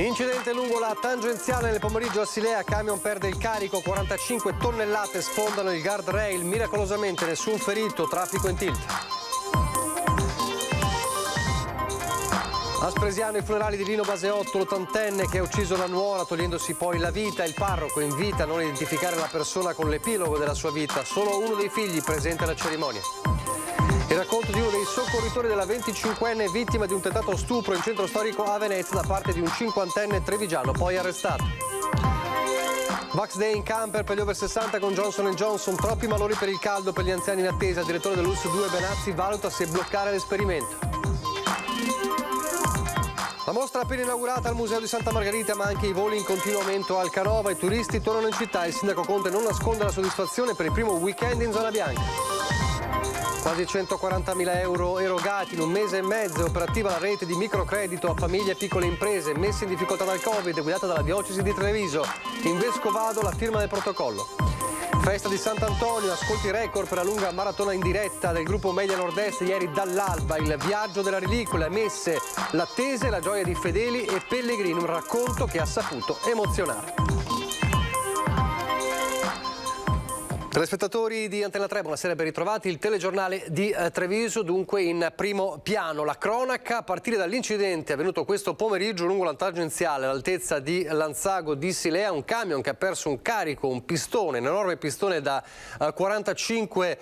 Incidente lungo la tangenziale nel pomeriggio a Silea, camion perde il carico, 45 tonnellate sfondano il guardrail, miracolosamente nessun ferito, traffico in tilt. A Spresiano i funerali di Lino Baseotto, l'80enne che ha ucciso la nuora togliendosi poi la vita. Il parroco invita a non identificare la persona con l'epilogo della sua vita, solo uno dei figli presente alla cerimonia. Il racconto di uno dei soccorritori della 25enne vittima di un tentato stupro in centro storico a Venezia da parte di un 50enne trevigiano, poi arrestato. Vax Day in camper per gli over 60 con Johnson & Johnson, troppi malori per il caldo per gli anziani in attesa. Il direttore dell'ULSS 2 Benazzi valuta se bloccare l'esperimento. La mostra appena inaugurata al Museo di Santa Margherita, ma anche i voli in continuo aumento al Canova. I turisti tornano in città. Il sindaco Conte non nasconde la soddisfazione per il primo weekend in zona bianca. Quasi 140.000 euro erogati in un mese e mezzo. Operativa la rete di microcredito a famiglie e piccole imprese messe in difficoltà dal Covid, guidata dalla diocesi di Treviso. In Vescovado la firma del protocollo. Festa di Sant'Antonio, ascolti record per la lunga maratona in diretta del gruppo Media Nord-Est ieri dall'alba. Il viaggio della reliquia, le messe, l'attesa e la gioia di fedeli e pellegrini, un racconto che ha saputo emozionare. Telespettatori di Antena 3, buonasera, ben ritrovati. Il telegiornale di Treviso, dunque in primo piano. La cronaca a partire dall'incidente avvenuto questo pomeriggio lungo la tangenziale all'altezza di Lanzago di Silea. Un camion che ha perso un carico, un pistone, un enorme pistone da 45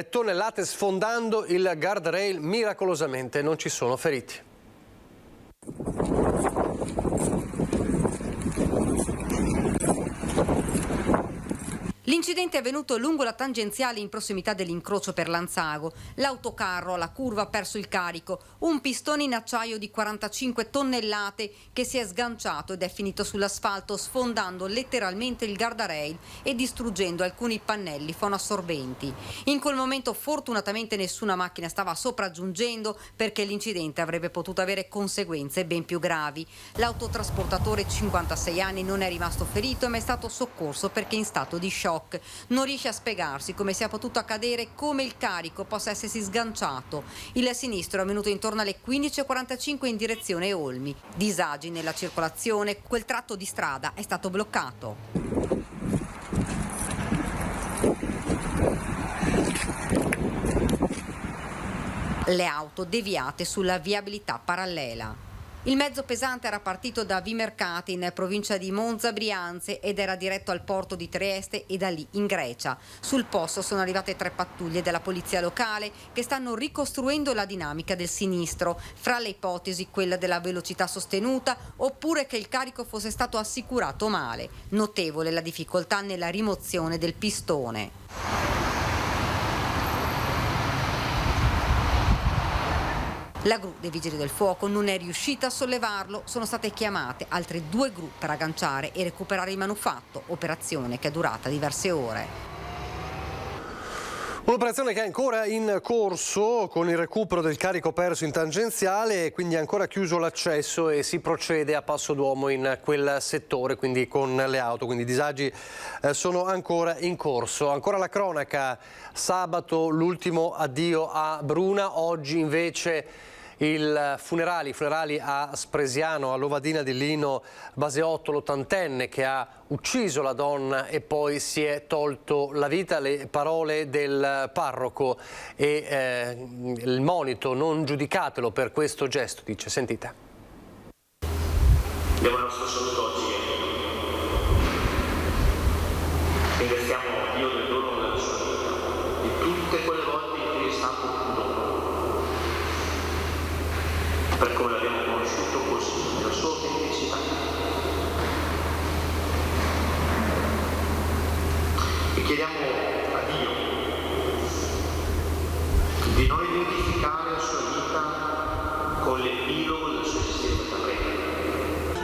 tonnellate sfondando il guardrail. Miracolosamente non ci sono feriti. L'incidente è avvenuto lungo la tangenziale in prossimità dell'incrocio per Lanzago. L'autocarro alla curva ha perso il carico, un pistone in acciaio di 45 tonnellate che si è sganciato ed è finito sull'asfalto sfondando letteralmente il guardrail e distruggendo alcuni pannelli fonoassorbenti. In quel momento fortunatamente nessuna macchina stava sopraggiungendo perché l'incidente avrebbe potuto avere conseguenze ben più gravi. L'autotrasportatore 56 anni non è rimasto ferito ma è stato soccorso perché in stato di shock. Non riesce a spiegarsi come sia potuto accadere, come il carico possa essersi sganciato. Il sinistro è venuto intorno alle 15:45 in direzione Olmi. Disagi nella circolazione, quel tratto di strada è stato bloccato. Le auto deviate sulla viabilità parallela. Il mezzo pesante era partito da Vimercate in provincia di Monza Brianze ed era diretto al porto di Trieste e da lì in Grecia. Sul posto sono arrivate 3 pattuglie della polizia locale che stanno ricostruendo la dinamica del sinistro. Fra le ipotesi quella della velocità sostenuta oppure che il carico fosse stato assicurato male. Notevole la difficoltà nella rimozione del pistone. La gru dei Vigili del Fuoco non è riuscita a sollevarlo, sono state chiamate altre 2 gru per agganciare e recuperare il manufatto, operazione che è durata diverse ore. Un'operazione che è ancora in corso con il recupero del carico perso in tangenziale e quindi è ancora chiuso l'accesso e si procede a passo d'uomo in quel settore, quindi con le auto, quindi i disagi sono ancora in corso. Ancora la cronaca, sabato l'ultimo addio a Bruna, oggi invece i funerali a Spresiano, all'Ovadina di Lino Baseotto, l'80enne che ha ucciso la donna e poi si è tolto la vita. Le parole del parroco e il monito: non giudicatelo per questo gesto, dice, sentite. Diamo il nostro saluto oggi. Ringraziamo Dio del dono della sua vita, di tutte quelle volte in cui è stato un dono, per come l'abbiamo conosciuto così, nella sua autenticità. E chiediamo a Dio di non identificare la sua vita con l'epilogo della sua esistenza terrena.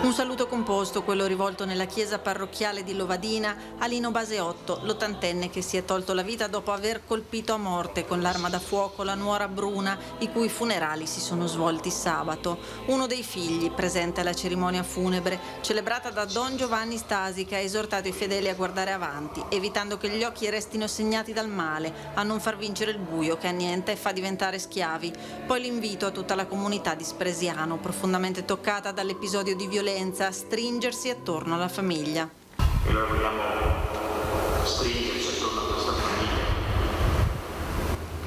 Un saluto composto, quello rivolto nella chiesa parrocchiale di Lovadina a Lino Baseotto, l'80enne che si è tolto la vita dopo aver colpito a morte con l'arma da fuoco la nuora Bruna, i cui funerali si sono svolti sabato. Uno dei figli, presente alla cerimonia funebre, celebrata da Don Giovanni Stasi, che ha esortato i fedeli a guardare avanti, evitando che gli occhi restino segnati dal male, a non far vincere il buio che annienta e fa diventare schiavi. Poi l'invito a tutta la comunità di Spresiano, profondamente toccata dall'episodio di violenza accoglienza, stringersi attorno alla famiglia. E noi vogliamo stringerci attorno a questa famiglia.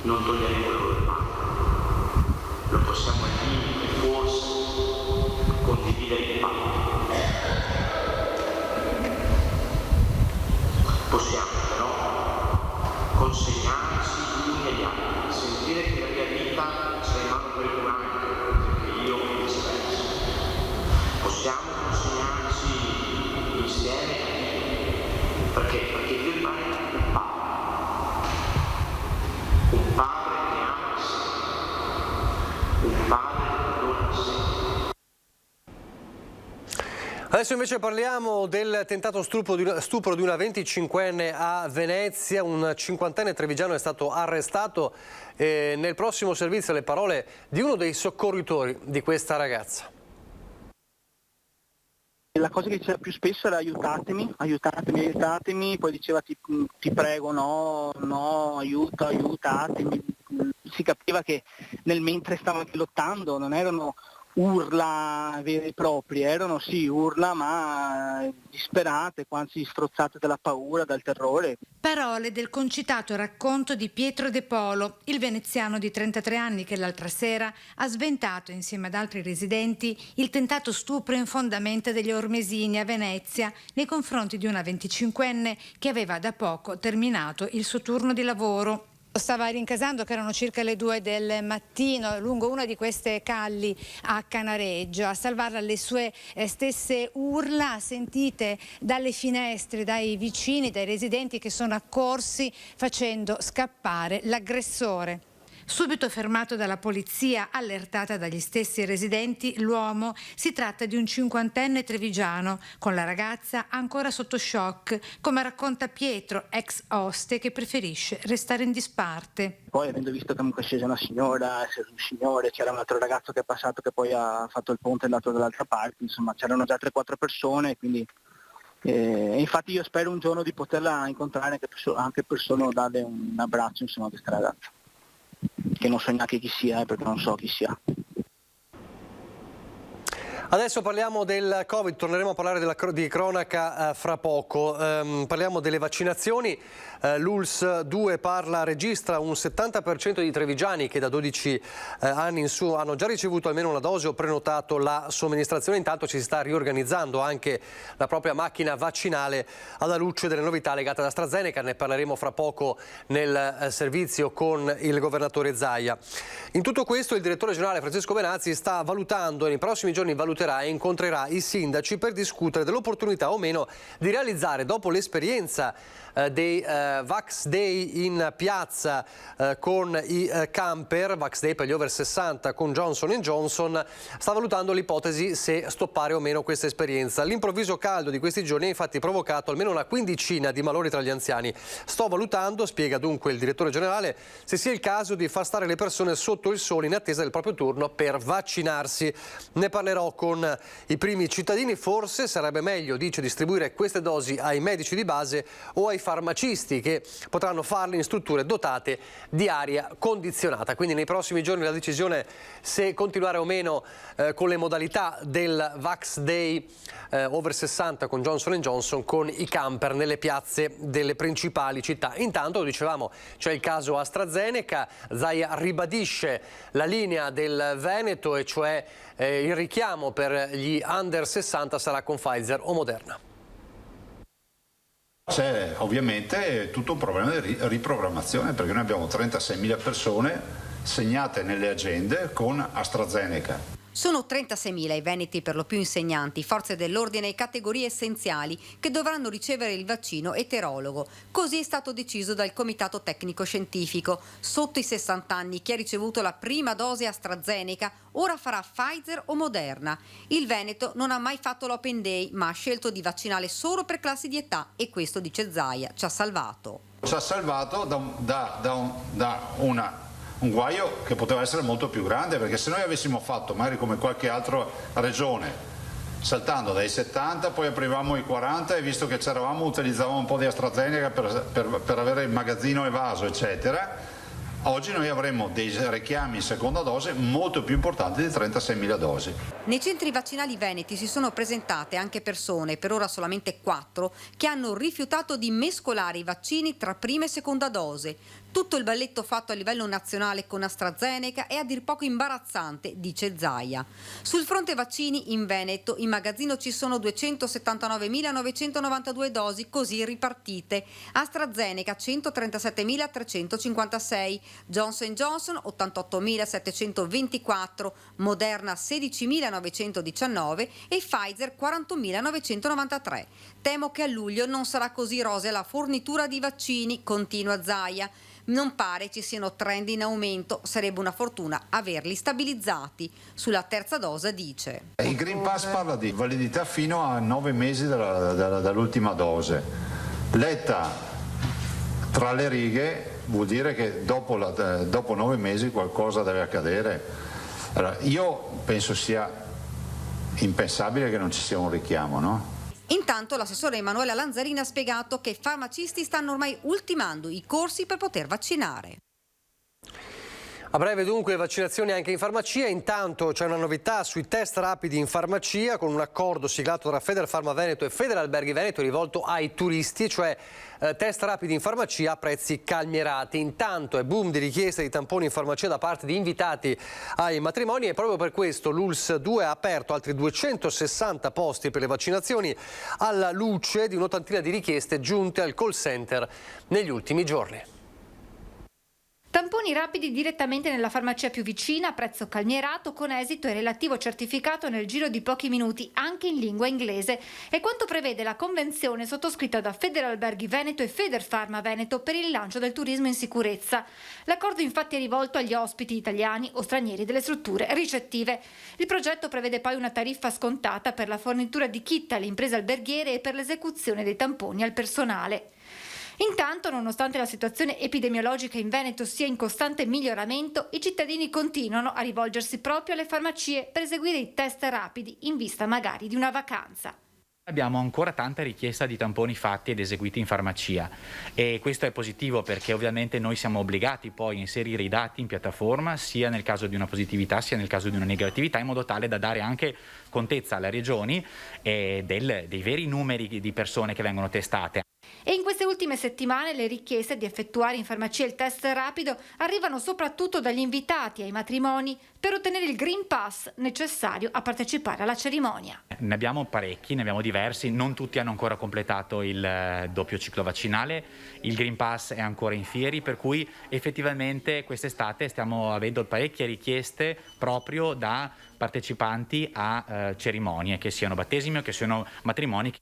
Non toglieremo loro il male. Lo possiamo al limite forse condividere il pane. Possiamo però consegnarci gli uni agli altri, sentire che la mia vita sta in mano qualcun'altro, perché io mi disperso. Possiamo consegnarci insieme a Dio, perché Dio rimane un padre che ama il Signore, un padre che perdona il Signore. Adesso invece parliamo del tentato stupro di una 25enne a Venezia. Un 50enne trevigiano è stato arrestato. Nel prossimo servizio le parole di uno dei soccorritori di questa ragazza. La cosa che diceva più spesso era aiutatemi, poi diceva ti prego, no, aiutatemi. Si capiva che nel mentre stava lottando non erano urla vere e proprie, erano sì urla ma disperate, quasi strozzate dalla paura, dal terrore. Parole del concitato racconto di Pietro De Polo, il veneziano di 33 anni che l'altra sera ha sventato insieme ad altri residenti il tentato stupro in fondamenta degli Ormesini a Venezia nei confronti di una 25enne che aveva da poco terminato il suo turno di lavoro. Stava rincasando, che erano circa le 2 del mattino, lungo una di queste calli a Canareggio. A salvarla le sue stesse urla sentite dalle finestre, dai vicini, dai residenti che sono accorsi facendo scappare l'aggressore. Subito fermato dalla polizia, allertata dagli stessi residenti, l'uomo si tratta di un 50enne trevigiano, con la ragazza ancora sotto shock, come racconta Pietro, ex oste, che preferisce restare in disparte. Poi avendo visto che comunque scese una signora, un signore, c'era un altro ragazzo che è passato che poi ha fatto il ponte e è andato dall'altra parte, insomma c'erano già 3-4 persone, quindi infatti io spero un giorno di poterla incontrare anche per solo darle un abbraccio, insomma, a questa ragazza, che non so neanche chi sia, perché non so chi sia. Adesso parliamo del Covid, torneremo a parlare di cronaca fra poco. Parliamo delle vaccinazioni. L'ULS 2 registra un 70% di trevigiani che da 12 anni in su hanno già ricevuto almeno una dose o prenotato la somministrazione. Intanto ci si sta riorganizzando anche la propria macchina vaccinale alla luce delle novità legate ad AstraZeneca. Ne parleremo fra poco nel servizio con il governatore Zaia. In tutto questo il direttore generale Francesco Benazzi sta valutando e nei prossimi giorni valuterà e incontrerà i sindaci per discutere dell'opportunità o meno di realizzare, dopo l'esperienza dei Vax Day in piazza con i camper, Vax Day per gli over 60 con Johnson & Johnson, sta valutando l'ipotesi se stoppare o meno questa esperienza. L'improvviso caldo di questi giorni ha infatti provocato almeno una quindicina di malori tra gli anziani. Sto valutando, spiega dunque il direttore generale, se sia il caso di far stare le persone sotto il sole in attesa del proprio turno per vaccinarsi. Ne parlerò con i primi cittadini. Forse sarebbe meglio, dice, distribuire queste dosi ai medici di base o ai farmacisti, che potranno farlo in strutture dotate di aria condizionata. Quindi nei prossimi giorni la decisione se continuare o meno con le modalità del Vax Day over 60 con Johnson & Johnson con i camper nelle piazze delle principali città. Intanto, lo dicevamo, c'è il caso AstraZeneca. Zaia ribadisce la linea del Veneto, e cioè il richiamo per gli under 60 sarà con Pfizer o Moderna. C'è ovviamente tutto un problema di riprogrammazione, perché noi abbiamo 36.000 persone segnate nelle agende con AstraZeneca. Sono 36.000 i veneti, per lo più insegnanti, forze dell'ordine e categorie essenziali, che dovranno ricevere il vaccino eterologo. Così è stato deciso dal Comitato Tecnico Scientifico. Sotto i 60 anni chi ha ricevuto la prima dose AstraZeneca ora farà Pfizer o Moderna. Il Veneto non ha mai fatto l'Open Day, ma ha scelto di vaccinare solo per classi di età, e questo, dice Zaia, ci ha salvato. Ci ha salvato da un guaio che poteva essere molto più grande, perché se noi avessimo fatto magari come qualche altra regione, saltando dai 70, poi aprivamo i 40 e visto che c'eravamo utilizzavamo un po' di AstraZeneca per avere il magazzino evaso, eccetera, oggi noi avremo dei richiami in seconda dose molto più importanti di 36.000 dosi. Nei centri vaccinali veneti si sono presentate anche persone, per ora solamente 4, che hanno rifiutato di mescolare i vaccini tra prima e seconda dose. Tutto il balletto fatto a livello nazionale con AstraZeneca è a dir poco imbarazzante, dice Zaia. Sul fronte vaccini in Veneto in magazzino ci sono 279.992 dosi così ripartite. AstraZeneca 137.356, Johnson Johnson 88.724, Moderna 16.919 e Pfizer 41.993. Temo che a luglio non sarà così rosea la fornitura di vaccini, continua Zaia. Non pare ci siano trend in aumento, sarebbe una fortuna averli stabilizzati. Sulla terza dose dice: Il Green Pass parla di validità fino a 9 mesi dall'ultima dose. Letta tra le righe vuol dire che dopo 9 mesi qualcosa deve accadere. Allora, io penso sia impensabile che non ci sia un richiamo, no? Intanto l'assessore Emanuela Lanzarini ha spiegato che i farmacisti stanno ormai ultimando i corsi per poter vaccinare. A breve dunque vaccinazioni anche in farmacia. Intanto c'è una novità sui test rapidi in farmacia con un accordo siglato tra Federfarma Veneto e Federalberghi Veneto rivolto ai turisti, cioè test rapidi in farmacia a prezzi calmierati. Intanto è boom di richieste di tamponi in farmacia da parte di invitati ai matrimoni e proprio per questo l'ULSS 2 ha aperto altri 260 posti per le vaccinazioni alla luce di un'ottantina di richieste giunte al call center negli ultimi giorni. Tamponi rapidi direttamente nella farmacia più vicina a prezzo calmierato con esito e relativo certificato nel giro di pochi minuti anche in lingua inglese. È quanto prevede la convenzione sottoscritta da Federalberghi Veneto e Federfarma Veneto per il lancio del turismo in sicurezza. L'accordo infatti è rivolto agli ospiti italiani o stranieri delle strutture ricettive. Il progetto prevede poi una tariffa scontata per la fornitura di kit alle imprese alberghiere e per l'esecuzione dei tamponi al personale. Intanto, nonostante la situazione epidemiologica in Veneto sia in costante miglioramento, i cittadini continuano a rivolgersi proprio alle farmacie per eseguire i test rapidi in vista magari di una vacanza. Abbiamo ancora tanta richiesta di tamponi fatti ed eseguiti in farmacia e questo è positivo perché ovviamente noi siamo obbligati poi a inserire i dati in piattaforma sia nel caso di una positività sia nel caso di una negatività in modo tale da dare anche contezza alle regioni dei veri numeri di persone che vengono testate. E in queste ultime settimane le richieste di effettuare in farmacia il test rapido arrivano soprattutto dagli invitati ai matrimoni per ottenere il Green Pass necessario a partecipare alla cerimonia. Ne abbiamo parecchi, ne abbiamo diversi, non tutti hanno ancora completato il doppio ciclo vaccinale, il Green Pass è ancora in fieri, per cui effettivamente quest'estate stiamo avendo parecchie richieste proprio da partecipanti a cerimonie, che siano battesimi o che siano matrimoni.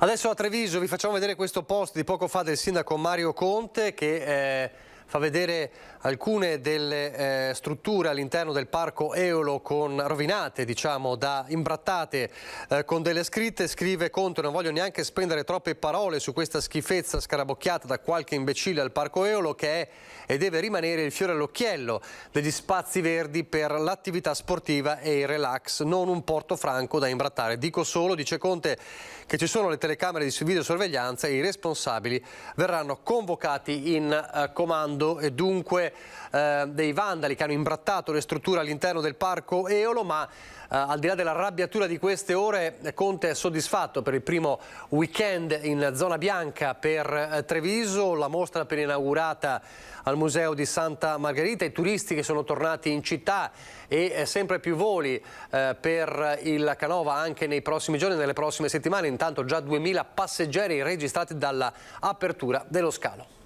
Adesso a Treviso vi facciamo vedere questo post di poco fa del sindaco Mario Conte che fa vedere alcune delle strutture all'interno del parco Eolo rovinate, diciamo, imbrattate con delle scritte. Scrive Conte: non voglio neanche spendere troppe parole su questa schifezza scarabocchiata da qualche imbecille al parco Eolo che è e deve rimanere il fiore all'occhiello degli spazi verdi per l'attività sportiva e il relax, non un porto franco da imbrattare. Dico solo, dice Conte, che ci sono le telecamere di videosorveglianza e i responsabili verranno convocati in comando e dunque dei vandali che hanno imbrattato le strutture all'interno del parco Eolo, ma al di là dell'arrabbiatura di queste ore, Conte è soddisfatto per il primo weekend in zona bianca per Treviso, la mostra appena inaugurata al Museo di Santa Margherita, i turisti che sono tornati in città e sempre più voli per il Canova anche nei prossimi giorni, nelle prossime settimane. Intanto già 2000 passeggeri registrati dall'apertura dello scalo.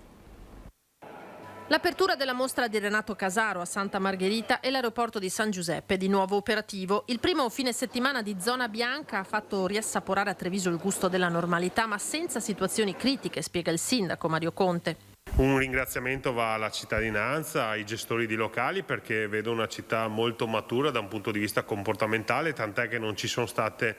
L'apertura della mostra di Renato Casaro a Santa Margherita e l'aeroporto di San Giuseppe di nuovo operativo. Il primo fine settimana di zona bianca ha fatto riassaporare a Treviso il gusto della normalità, ma senza situazioni critiche, spiega il sindaco Mario Conte. Un ringraziamento va alla cittadinanza, ai gestori di locali, perché vedo una città molto matura da un punto di vista comportamentale, tant'è che non ci sono state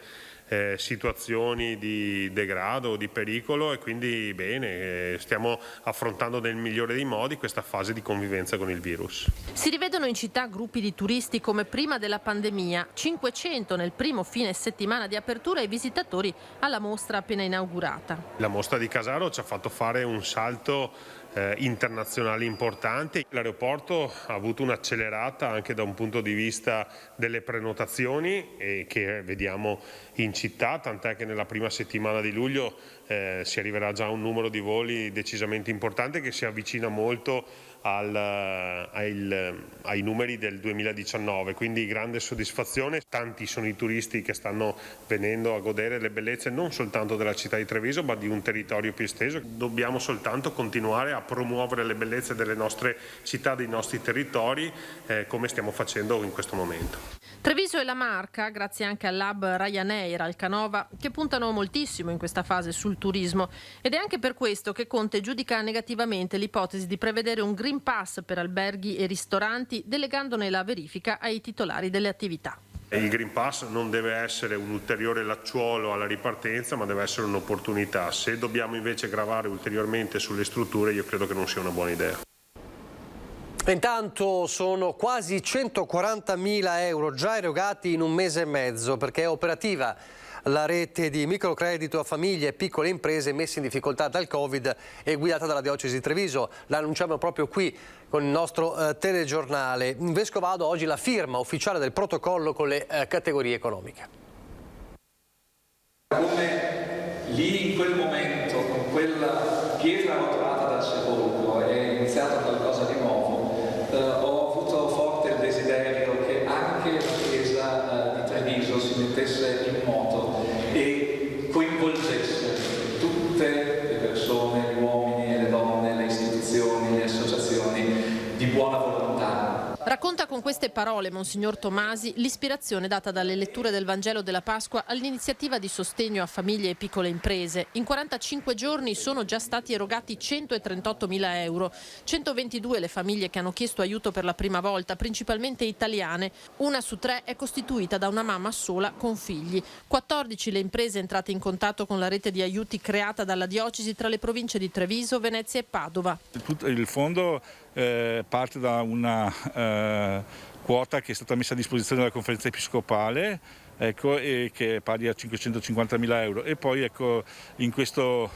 situazioni di degrado o di pericolo e quindi bene, stiamo affrontando nel migliore dei modi questa fase di convivenza con il virus. Si rivedono in città gruppi di turisti come prima della pandemia, 500 nel primo fine settimana di apertura e visitatori alla mostra appena inaugurata. La mostra di Casaro ci ha fatto fare un salto internazionali importanti. L'aeroporto ha avuto un'accelerata anche da un punto di vista delle prenotazioni che vediamo in città, tant'è che nella prima settimana di luglio si arriverà già a un numero di voli decisamente importante che si avvicina molto ai numeri del 2019, quindi grande soddisfazione. Tanti sono i turisti che stanno venendo a godere le bellezze non soltanto della città di Treviso ma di un territorio più esteso. Dobbiamo soltanto continuare a promuovere le bellezze delle nostre città, dei nostri territori, come stiamo facendo in questo momento. Treviso e la Marca, grazie anche all'hub Ryanair Alcanova, che puntano moltissimo in questa fase sul turismo, ed è anche per questo che Conte giudica negativamente l'ipotesi di prevedere un Green Pass per alberghi e ristoranti, delegandone la verifica ai titolari delle attività. Il Green Pass non deve essere un ulteriore lacciuolo alla ripartenza, ma deve essere un'opportunità. Se dobbiamo invece gravare ulteriormente sulle strutture, io credo che non sia una buona idea. Intanto sono quasi 140.000 euro già erogati in un mese e mezzo, perché è operativa la rete di microcredito a famiglie e piccole imprese messe in difficoltà dal Covid e guidata dalla Diocesi di Treviso. La annunciamo proprio qui con il nostro telegiornale. In Vescovado oggi la firma ufficiale del protocollo con le categorie economiche. Come lì in quel momento, con quella pietra rotolata dal sepolcro, è iniziato qualcosa di nuovo, ho avuto forte il desiderio che anche la Chiesa di Treviso si mettesse in moto e coinvolgesse tutte le persone, gli uomini e le donne, le istituzioni, le associazioni di buona volontà. Racconta con queste parole Monsignor Tomasi l'ispirazione data dalle letture del Vangelo della Pasqua all'iniziativa di sostegno a famiglie e piccole imprese. In 45 giorni sono già stati erogati 138.000 euro, 122 le famiglie che hanno chiesto aiuto per la prima volta, principalmente italiane. 1 su 3 è costituita da una mamma sola con figli. 14 le imprese entrate in contatto con la rete di aiuti creata dalla diocesi tra le province di Treviso, Venezia e Padova. Il fondo parte da una quota che è stata messa a disposizione dalla conferenza episcopale, ecco, e che è pari a 550.000 euro, e poi ecco, in questo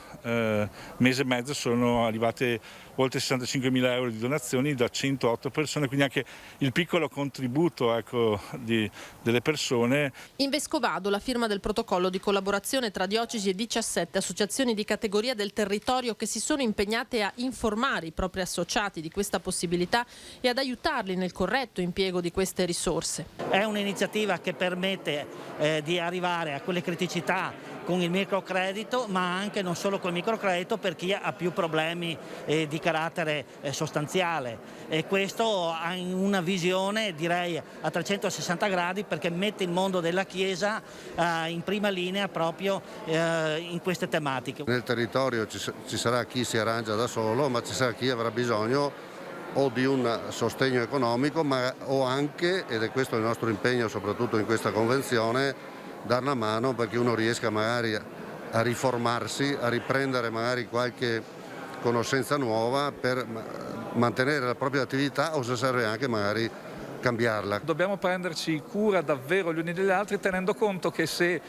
mese e mezzo sono arrivate oltre 65.000 euro di donazioni da 108 persone, quindi anche il piccolo contributo, ecco, delle persone. In Vescovado la firma del protocollo di collaborazione tra diocesi e 17 associazioni di categoria del territorio che si sono impegnate a informare i propri associati di questa possibilità e ad aiutarli nel corretto impiego di queste risorse. È un'iniziativa che permette di arrivare a quelle criticità con il microcredito, ma anche non solo col microcredito per chi ha più problemi di carattere sostanziale, e questo ha una visione, direi, a 360 gradi, perché mette il mondo della Chiesa in prima linea proprio in queste tematiche. Nel territorio ci sarà chi si arrangia da solo, ma ci sarà chi avrà bisogno o di un sostegno economico, ma o anche, ed è questo il nostro impegno soprattutto in questa convenzione, dare una mano perché uno riesca magari a riformarsi, a riprendere magari qualche conoscenza nuova per mantenere la propria attività, o se serve anche magari cambiarla. Dobbiamo prenderci cura davvero gli uni degli altri, tenendo conto che se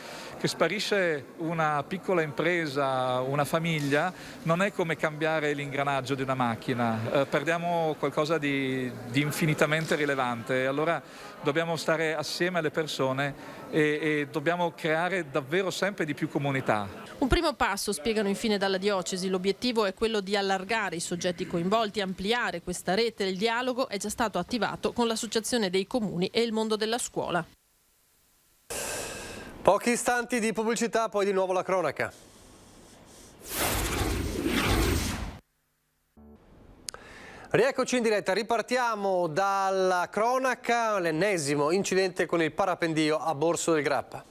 sparisce una piccola impresa, una famiglia, non è come cambiare l'ingranaggio di una macchina, perdiamo qualcosa di infinitamente rilevante. Allora dobbiamo stare assieme alle persone e dobbiamo creare davvero sempre di più comunità. Un primo passo, spiegano infine dalla diocesi, l'obiettivo è quello di allargare i soggetti coinvolti, ampliare questa rete. Il dialogo è già stato attivato con l'associazione dei comuni e il mondo della scuola. Pochi istanti di pubblicità, poi di nuovo la cronaca. Rieccoci in diretta, ripartiamo dalla cronaca, l'ennesimo incidente con il parapendio a Borso del Grappa.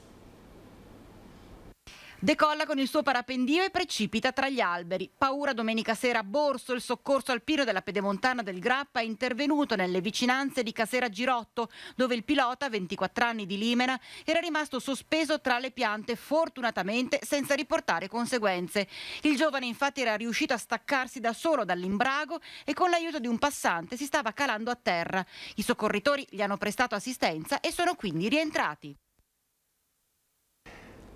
Decolla con il suo parapendio e precipita tra gli alberi. Paura domenica sera a Borso. Il soccorso alpino della Pedemontana del Grappa è intervenuto nelle vicinanze di Casera Girotto, dove il pilota, 24 anni di Limena, era rimasto sospeso tra le piante, fortunatamente senza riportare conseguenze. Il giovane infatti era riuscito a staccarsi da solo dall'imbrago e con l'aiuto di un passante si stava calando a terra. I soccorritori gli hanno prestato assistenza e sono quindi rientrati.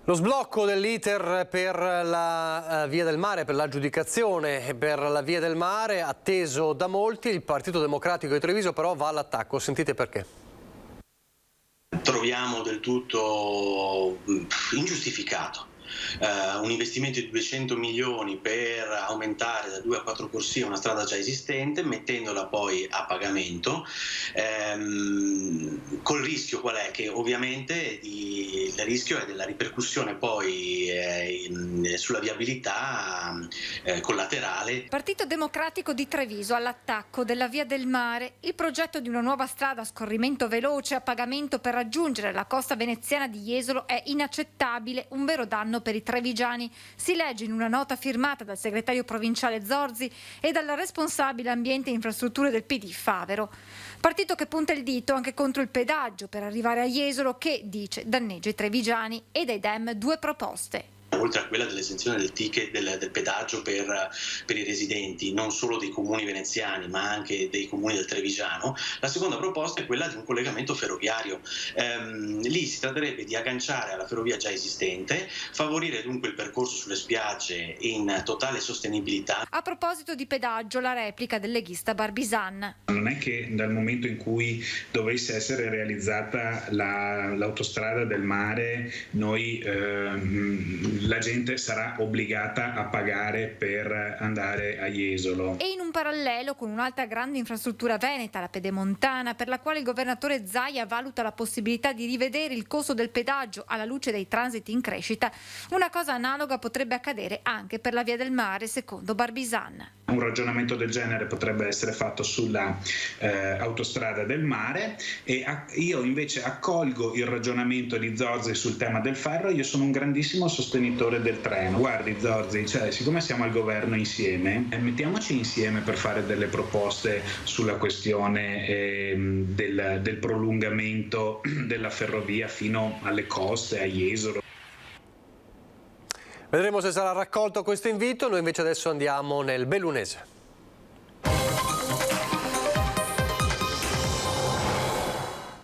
Lo sblocco dell'iter per la Via del Mare, per l'aggiudicazione per la Via del Mare, atteso da molti. Il Partito Democratico di Treviso però va all'attacco. Sentite perché. Troviamo del tutto ingiustificato un investimento di 200 milioni per aumentare da 2 a 4 corsie una strada già esistente, mettendola poi a pagamento, col rischio qual è? Che ovviamente il rischio è della ripercussione poi sulla viabilità collaterale. Partito Democratico di Treviso all'attacco della Via del Mare. Il progetto di una nuova strada a scorrimento veloce a pagamento per raggiungere la costa veneziana di Jesolo è inaccettabile, un vero danno per i trevigiani. Si legge in una nota firmata dal segretario provinciale Zorzi e dalla responsabile ambiente e infrastrutture del PD Favero. Partito che punta il dito anche contro il pedaggio per arrivare a Jesolo che, dice, danneggia i trevigiani, e dai Dem 2 proposte. Oltre a quella dell'esenzione del ticket del pedaggio per i residenti, non solo dei comuni veneziani ma anche dei comuni del Trevigiano, la seconda proposta è quella di un collegamento ferroviario. Lì si tratterebbe di agganciare alla ferrovia già esistente, favorire dunque il percorso sulle spiagge in totale sostenibilità. A proposito di pedaggio, la replica del leghista Barbisan. Non è che dal momento in cui dovesse essere realizzata l'autostrada del mare la gente sarà obbligata a pagare per andare a Jesolo. E in un parallelo con un'altra grande infrastruttura veneta, la pedemontana, per la quale il governatore Zaia valuta la possibilità di rivedere il costo del pedaggio alla luce dei transiti in crescita, una cosa analoga potrebbe accadere anche per la Via del Mare, secondo Barbisan. Un ragionamento del genere potrebbe essere fatto sulla autostrada del mare, e io invece accolgo il ragionamento di Zorzi sul tema del ferro. Io sono un grandissimo sostenitore del treno. Guardi Zorzi, siccome siamo al governo insieme, mettiamoci insieme per fare delle proposte sulla questione del prolungamento della ferrovia fino alle coste, a Jesolo. Vedremo se sarà raccolto questo invito. Noi invece adesso andiamo nel Bellunese.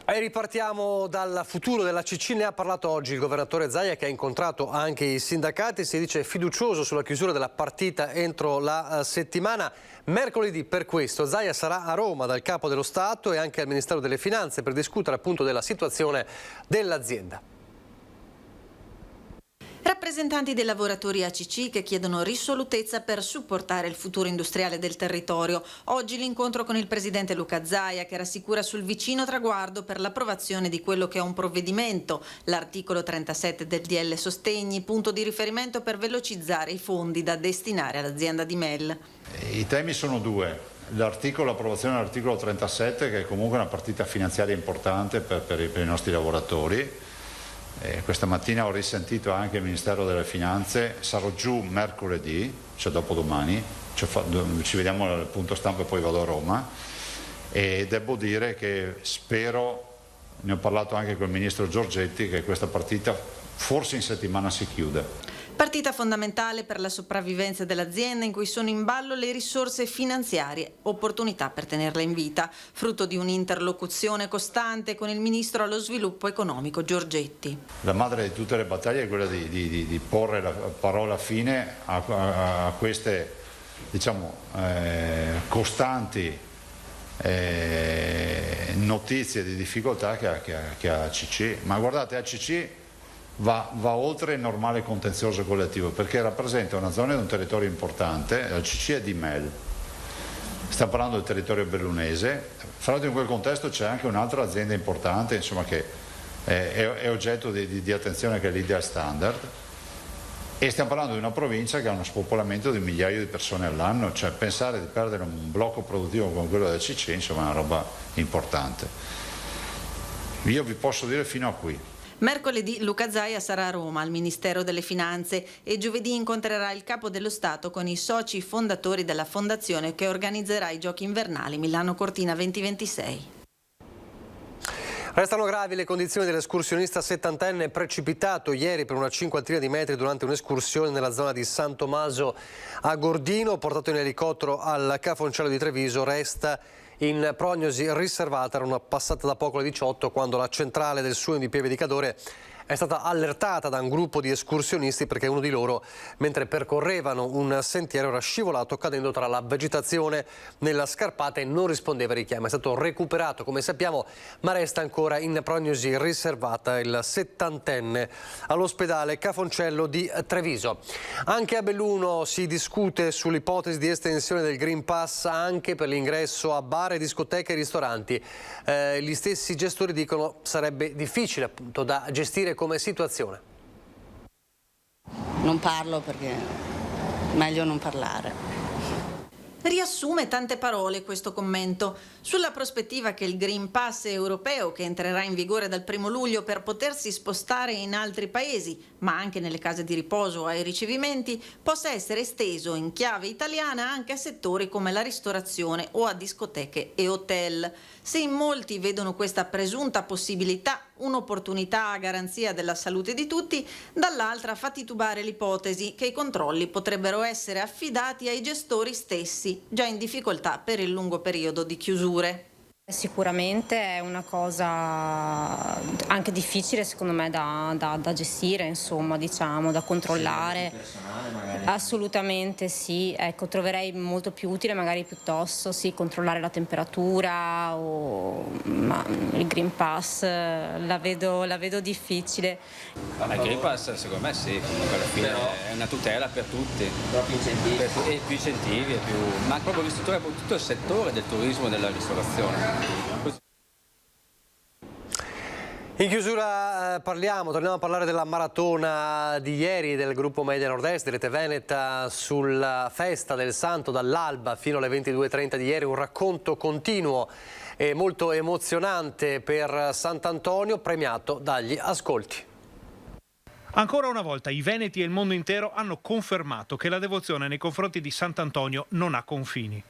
E ripartiamo dal futuro della ACC. Ne ha parlato oggi il governatore Zaia, che ha incontrato anche i sindacati. Si dice fiducioso sulla chiusura della partita entro la settimana. Mercoledì, per questo, Zaia sarà a Roma dal Capo dello Stato e anche al Ministero delle Finanze per discutere appunto della situazione dell'azienda. Rappresentanti dei lavoratori ACC che chiedono risolutezza per supportare il futuro industriale del territorio. Oggi l'incontro con il presidente Luca Zaia, che rassicura sul vicino traguardo per l'approvazione di quello che è un provvedimento, l'articolo 37 del DL Sostegni, punto di riferimento per velocizzare i fondi da destinare all'azienda di Mel. I temi sono due. L'approvazione dell'articolo 37, che è comunque una partita finanziaria importante per i nostri lavoratori. Questa mattina ho risentito anche il Ministero delle Finanze, sarò giù mercoledì, cioè dopodomani, ci vediamo al punto stampa e poi vado a Roma, e devo dire che spero, ne ho parlato anche con il Ministro Giorgetti, che questa partita forse in settimana si chiude. Partita fondamentale per la sopravvivenza dell'azienda, in cui sono in ballo le risorse finanziarie, opportunità per tenerla in vita, frutto di un'interlocuzione costante con il Ministro allo Sviluppo Economico Giorgetti. La madre di tutte le battaglie è quella di porre la parola fine a queste, diciamo, costanti notizie di difficoltà che ha ACC. Ma guardate, ACC va oltre il normale contenzioso collettivo, perché rappresenta una zona di un territorio importante. La ACC è di Mel, stiamo parlando del territorio bellunese. Fra l'altro in quel contesto c'è anche un'altra azienda importante, insomma, che è oggetto di attenzione, che è l'Ideal Standard, e stiamo parlando di una provincia che ha uno spopolamento di migliaia di persone all'anno. Cioè pensare di perdere un blocco produttivo come quello della ACC, insomma, è una roba importante. Io vi posso dire fino a qui. Mercoledì Luca Zaia sarà a Roma al Ministero delle Finanze e giovedì incontrerà il Capo dello Stato con i soci fondatori della fondazione che organizzerà i Giochi invernali Milano Cortina 2026. Restano gravi le condizioni dell'escursionista 70enne precipitato ieri per una cinquantina di metri durante un'escursione nella zona di San Tommaso a Gordino, portato in elicottero al Cafoncello di Treviso. Resta in prognosi riservata. Erano passate da poco le 18 quando la centrale del suino di Pieve di Cadore è stata allertata da un gruppo di escursionisti perché uno di loro, mentre percorrevano un sentiero, era scivolato cadendo tra la vegetazione nella scarpata e non rispondeva ai richiami. È stato recuperato, come sappiamo, ma resta ancora in prognosi riservata. Il 70enne all'ospedale Cafoncello di Treviso. Anche a Belluno si discute sull'ipotesi di estensione del Green Pass anche per l'ingresso a bar e discoteche e ristoranti. Gli stessi gestori dicono sarebbe difficile appunto da gestire come situazione. Non parlo perché meglio non parlare. Riassume tante parole questo commento sulla prospettiva che il Green Pass europeo, che entrerà in vigore dal 1 luglio per potersi spostare in altri paesi, ma anche nelle case di riposo o ai ricevimenti, possa essere esteso in chiave italiana anche a settori come la ristorazione o a discoteche e hotel. Se in molti vedono questa presunta possibilità un'opportunità a garanzia della salute di tutti, dall'altra fa titubare l'ipotesi che i controlli potrebbero essere affidati ai gestori stessi, già in difficoltà per il lungo periodo di chiusure. Sicuramente è una cosa anche difficile secondo me da gestire, insomma, diciamo, da controllare. Assolutamente sì, ecco, troverei molto più utile magari piuttosto sì, controllare la temperatura ma il Green Pass la vedo difficile. Il Green Pass secondo me sì, comunque alla fine è una tutela per tutti. Più incentivi, ma proprio tutto il settore del turismo e della ristorazione. In chiusura torniamo a parlare della maratona di ieri del gruppo Media Nord-Est di Rete Veneta sulla festa del Santo dall'alba fino alle 22:30 di ieri, un racconto continuo e molto emozionante per Sant'Antonio, premiato dagli ascolti. Ancora una volta i veneti e il mondo intero hanno confermato che la devozione nei confronti di Sant'Antonio non ha confini.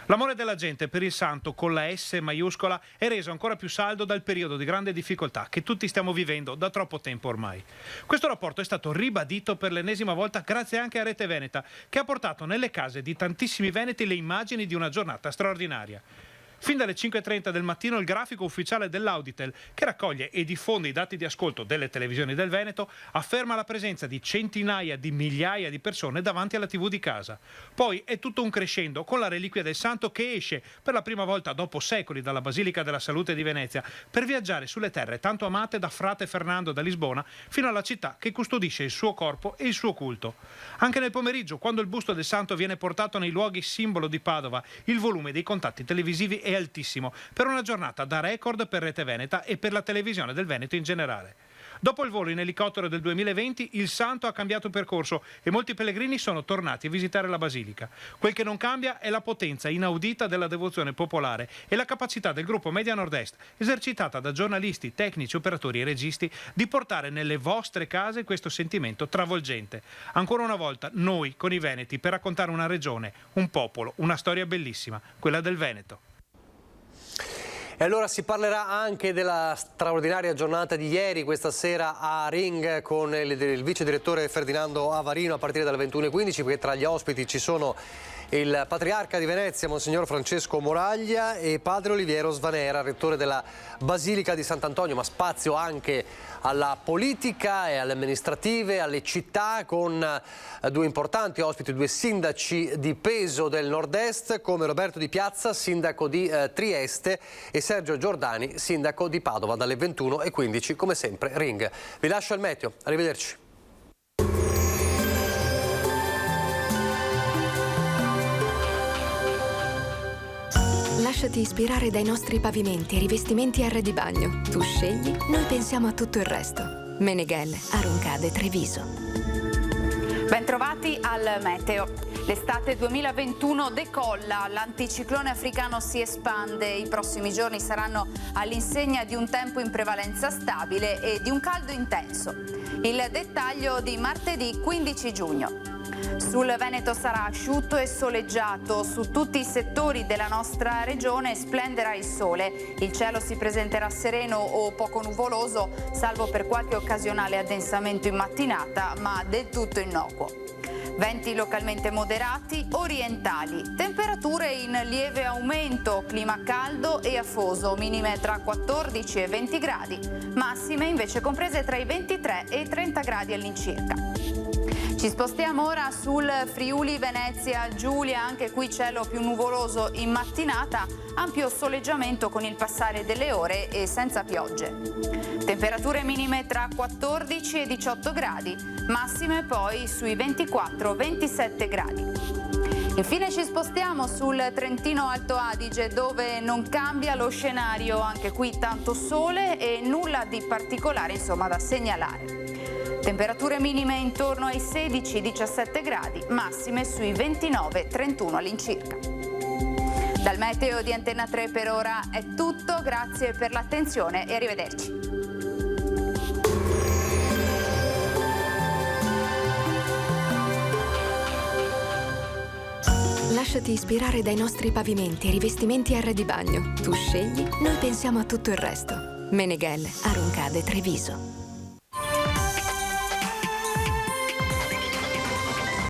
L'amore della gente per il santo con la S maiuscola è reso ancora più saldo dal periodo di grande difficoltà che tutti stiamo vivendo da troppo tempo ormai. Questo rapporto è stato ribadito per l'ennesima volta grazie anche a Rete Veneta, che ha portato nelle case di tantissimi veneti le immagini di una giornata straordinaria. Fin dalle 5:30 del mattino il grafico ufficiale dell'Auditel, che raccoglie e diffonde i dati di ascolto delle televisioni del Veneto, afferma la presenza di centinaia di migliaia di persone davanti alla TV di casa. Poi è tutto un crescendo con la reliquia del santo che esce per la prima volta dopo secoli dalla Basilica della Salute di Venezia per viaggiare sulle terre tanto amate da frate Fernando da Lisbona fino alla città che custodisce il suo corpo e il suo culto. Anche nel pomeriggio, quando il busto del santo viene portato nei luoghi simbolo di Padova, il volume dei contatti televisivi è altissimo, per una giornata da record per Rete Veneta e per la televisione del Veneto in generale. Dopo il volo in elicottero del 2020, il santo ha cambiato percorso e molti pellegrini sono tornati a visitare la basilica. Quel che non cambia è la potenza inaudita della devozione popolare e la capacità del gruppo Media Nord-Est, esercitata da giornalisti, tecnici, operatori e registi, di portare nelle vostre case questo sentimento travolgente. Ancora una volta, noi con i veneti, per raccontare una regione, un popolo, una storia bellissima, quella del Veneto. E allora si parlerà anche della straordinaria giornata di ieri, questa sera a Ring, con il vice direttore Ferdinando Avarino a partire dalle 21:15, perché tra gli ospiti ci sono il patriarca di Venezia, Monsignor Francesco Moraglia, e padre Oliviero Svanera, rettore della Basilica di Sant'Antonio, ma spazio anche alla politica e alle amministrative, alle città, con due importanti ospiti, due sindaci di peso del Nord-Est, come Roberto Di Piazza, sindaco di Trieste, e Sergio Giordani, sindaco di Padova, dalle 21:15, come sempre Ring. Vi lascio al meteo, arrivederci. Lasciati ispirare dai nostri pavimenti e rivestimenti R di bagno. Tu scegli, noi pensiamo a tutto il resto. Meneghel, Aroncade, Treviso. Bentrovati al meteo. L'estate 2021 decolla, l'anticiclone africano si espande, i prossimi giorni saranno all'insegna di un tempo in prevalenza stabile e di un caldo intenso. Il dettaglio di martedì 15 giugno. Sul Veneto sarà asciutto e soleggiato, su tutti i settori della nostra regione splenderà il sole, il cielo si presenterà sereno o poco nuvoloso, salvo per qualche occasionale addensamento in mattinata, ma del tutto innocuo. Venti localmente moderati, orientali. Temperature in lieve aumento, clima caldo e afoso, minime tra 14 e 20 gradi, massime invece comprese tra i 23 e i 30 gradi all'incirca. Ci spostiamo ora sul Friuli Venezia Giulia, anche qui cielo più nuvoloso in mattinata, ampio soleggiamento con il passare delle ore e senza piogge. Temperature minime tra 14 e 18 gradi, massime poi sui 24-27 gradi. Infine ci spostiamo sul Trentino Alto Adige, dove non cambia lo scenario, anche qui tanto sole e nulla di particolare da segnalare. Temperature minime intorno ai 16-17 gradi, massime sui 29-31 all'incirca. Dal meteo di Antenna 3 per ora è tutto, grazie per l'attenzione e arrivederci. Lasciati ispirare dai nostri pavimenti e rivestimenti R di bagno. Tu scegli, noi pensiamo a tutto il resto. Meneghel, Aruncade, Treviso.